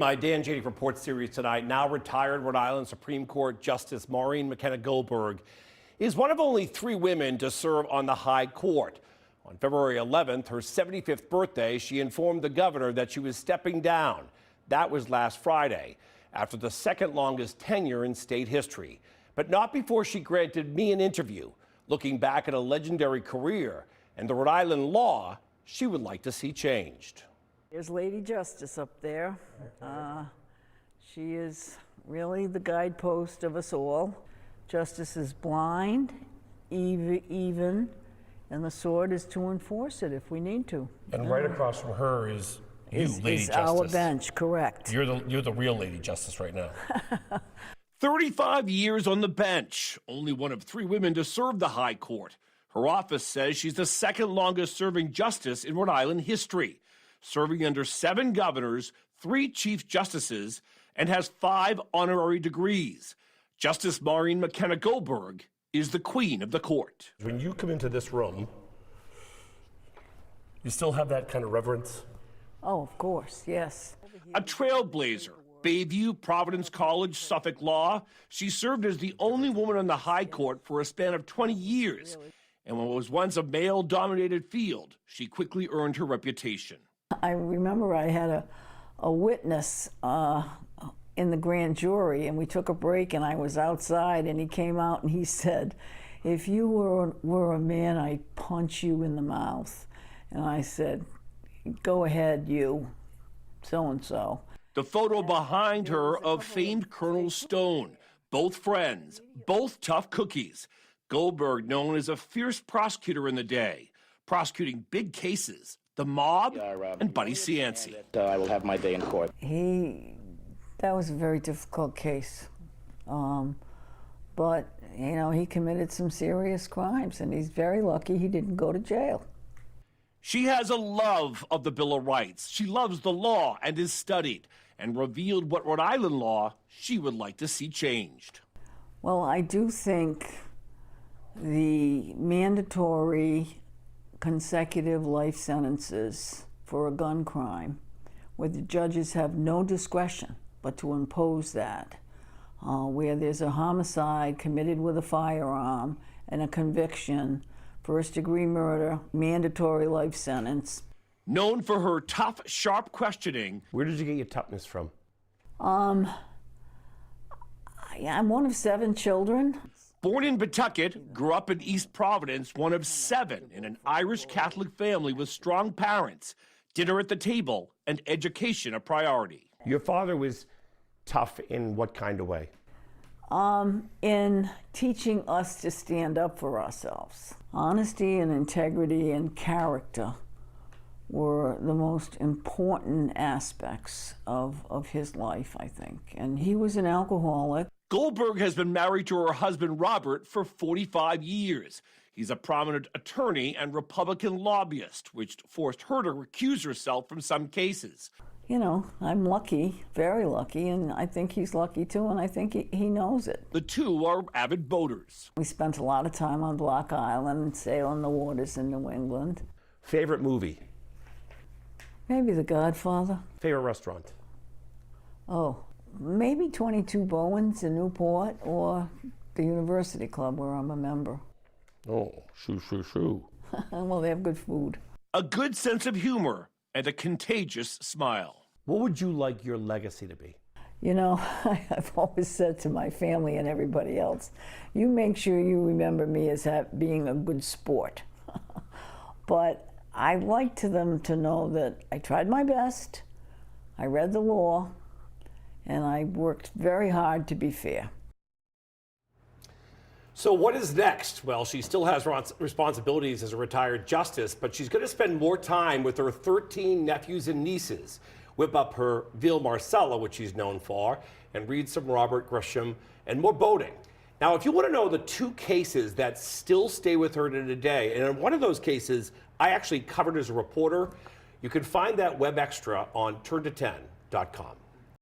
My Dan Jady Report series tonight, now retired Rhode Island Supreme Court Justice Maureen McKenna Goldberg is one of only 3 women to serve on the High Court. On February 11th, her 75th birthday, she informed the governor that she was stepping down. That was last Friday, after the second longest tenure in state history. But not before she granted me an interview, looking back at a legendary career and the Rhode Island law she would like to see changed. There's Lady Justice up there. She is really the guidepost of us all. Justice is blind, even, and the sword is to enforce it if we need to. And right across from her is you, Lady Justice. Our bench, correct. You're the real Lady Justice right now. 35 years on the bench, only one of 3 women to serve the High Court. Her office says she's the second longest serving justice in Rhode Island history, serving under 7 governors, 3 chief justices, and has 5 honorary degrees. Justice Maureen McKenna Goldberg is the queen of the court. When you come into this room, you still have that kind of reverence? Oh, of course, yes. A trailblazer, Bayview, Providence College, Suffolk Law. She served as the only woman on the High Court for a span of 20 years. And when it was once a male-dominated field, she quickly earned her reputation. I remember I had a witness in the grand jury, and we took a break, and I was outside, and he came out and he said, "If you were a man, I'd punch you in the mouth." And I said, "Go ahead, you, so-and-so." The photo behind her of famed Colonel Stone, both friends, both tough cookies. Goldberg, known as a fierce prosecutor in the day, prosecuting big cases, the mob, and Buddy Cianci. I will have my day in court. That was a very difficult case. But, you know, he committed some serious crimes, and he's very lucky he didn't go to jail. She has a love of the Bill of Rights. She loves the law and is studied, and revealed what Rhode Island law she would like to see changed. Well, I do think the mandatory consecutive life sentences for a gun crime, where the judges have no discretion but to impose that, where there's a homicide committed with a firearm and a conviction, first-degree murder, mandatory life sentence. Known for her tough, sharp questioning. Where did you get your toughness from? I'm one of 7 children. Born in Pawtucket, grew up in East Providence, one of 7 in an Irish Catholic family with strong parents, dinner at the table, and education a priority. Your father was tough in what kind of way? In teaching us to stand up for ourselves. Honesty and integrity and character were the most important aspects of his life, I think. And he was an alcoholic. Goldberg has been married to her husband, Robert, for 45 years. He's a prominent attorney and Republican lobbyist, which forced her to recuse herself from some cases. You know, I'm lucky, very lucky, and I think he's lucky too, and I think he knows it. The 2 are avid boaters. We spent a lot of time on Block Island, sailing the waters in New England. Favorite movie? Maybe The Godfather. Favorite restaurant? Oh, maybe 22 Bowens in Newport, or the University Club where I'm a member. Oh, shoo. Well, they have good food. A good sense of humor and a contagious smile. What would you like your legacy to be? You know, I've always said to my family and everybody else, you make sure you remember me as being a good sport. But I'd like them to know that I tried my best, I read the law, and I worked very hard to be fair. So what is next? Well, she still has responsibilities as a retired justice, but she's going to spend more time with her 13 nephews and nieces, whip up her Ville Marcella, which she's known for, and read some Robert Grisham, and more boating. Now, if you want to know the 2 cases that still stay with her to today, and in one of those cases I actually covered as a reporter, you can find that web extra on turnto10.com.